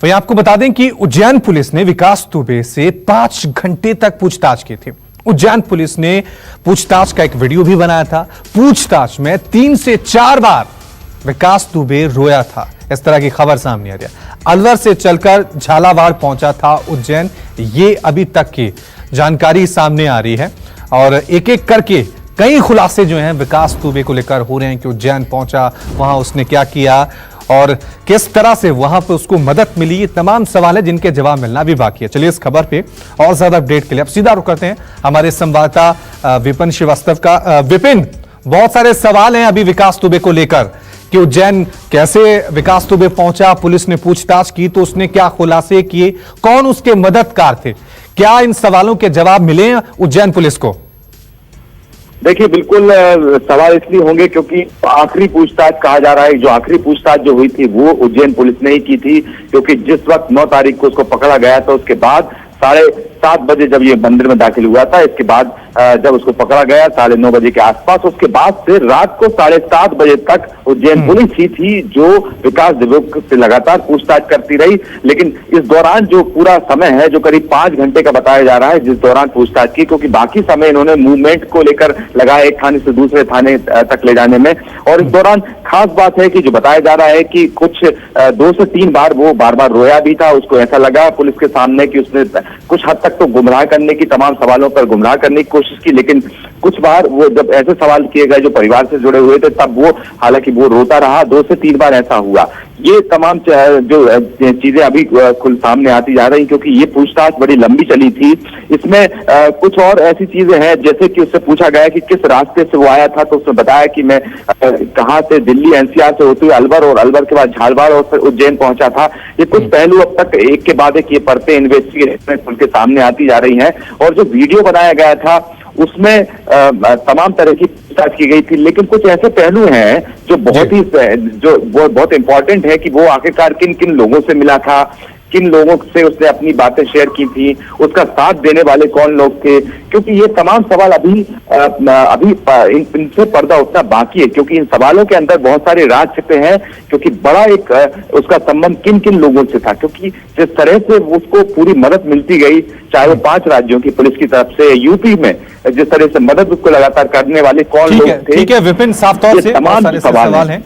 वहीं आपको बता दें कि उज्जैन पुलिस ने विकास दुबे से 5 घंटे तक पूछताछ की थी। उज्जैन पुलिस ने पूछताछ का एक वीडियो भी बनाया था। पूछताछ में 3 से 4 बार विकास दुबे रोया था, इस तरह की खबर सामने आ रही है। अलवर से चलकर झालावाड़ पहुंचा था उज्जैन, ये अभी तक की जानकारी सामने आ रही है और एक एक करके कई खुलासे जो हैं विकास दुबे को लेकर हो रहे हैं कि उज्जैन पहुंचा, वहां उसने क्या किया और किस तरह से वहां पर उसको मदद मिली। ये तमाम सवाल है जिनके जवाब मिलना भी बाकी है। चलिए इस खबर पे और ज्यादा अपडेट के लिए अब सीधा रुक करते हैं हमारे संवाददाता विपिन श्रीवास्तव का। विपिन, बहुत सारे सवाल हैं अभी विकास दुबे को लेकर कि उज्जैन कैसे विकास दुबे पहुंचा, पुलिस ने पूछताछ की तो उसने क्या खुलासे किए, कौन उसके मददगार थे, क्या इन सवालों के जवाब मिले उज्जैन पुलिस को? देखिए, बिल्कुल सवाल इसलिए होंगे क्योंकि आखिरी पूछताछ कहा जा रहा है। जो आखिरी पूछताछ जो हुई थी वो उज्जैन पुलिस ने ही की थी, क्योंकि जिस वक्त 9 तारीख को उसको पकड़ा गया था उसके बाद 7:30 बजे जब ये मंदिर में दाखिल हुआ था, इसके बाद जब उसको पकड़ा गया 9:30 बजे के आसपास, उसके बाद से रात को 7:30 बजे तक उज्जैन पुलिस ही थी जो विकास दुबे से लगातार पूछताछ करती रही। लेकिन इस दौरान जो पूरा समय है जो करीब 5 घंटे का बताया जा रहा है जिस दौरान पूछताछ की, क्योंकि बाकी समय इन्होंने मूवमेंट को लेकर लगाया एक थाने से दूसरे थाने तक ले जाने में। और इस दौरान खास बात है कि जो बताया जा रहा है कि कुछ 2 से 3 बार वो बार बार रोया भी था। उसको ऐसा लगा पुलिस के सामने कि उसने कुछ हद तक तो गुमराह करने की, तमाम सवालों पर गुमराह करने की कोशिश की, लेकिन कुछ बार वो जब ऐसे सवाल किए गए जो परिवार से जुड़े हुए थे तब वो हालांकि वो रोता रहा। 2 से 3 बार ऐसा हुआ। ये तमाम जो चीजें अभी खुल सामने आती जा रही, क्योंकि ये पूछताछ बड़ी लंबी चली थी। इसमें कुछ और ऐसी चीजें हैं जैसे कि उससे पूछा गया कि किस रास्ते से वो आया था, तो उसने बताया कि मैं कहां से, दिल्ली एनसीआर से होते हुए अलवर और अलवर के बाद झालावाड़ और फिर उज्जैन पहुंचा था। ये कुछ पहलू अब तक एक के बाद एक ये परतें इन्वेस्टिगेशन खुल के सामने आती जा रही हैं। और जो वीडियो बनाया गया था उसमें तमाम तरह की पूछताछ की गई थी, लेकिन कुछ ऐसे पहलू हैं जो बहुत इंपॉर्टेंट है कि वो आखिरकार किन किन लोगों से मिला था, किन लोगों से उसने अपनी बातें शेयर की थी, उसका साथ देने वाले कौन लोग थे, क्योंकि ये तमाम सवाल अभी इनसे पर्दा उठना बाकी है, क्योंकि इन सवालों के अंदर बहुत सारे राज छिपे हैं। क्योंकि बड़ा एक उसका संबंध किन किन लोगों से था, क्योंकि जिस तरह से उसको पूरी मदद मिलती गई, चाहे वो 5 राज्यों की पुलिस की तरफ से, यूपी में जिस तरह से मदद उसको लगातार करने वाले कौन लोग थे। ठीक है विपिन, साफ तौर से तमाम सवाल हैं।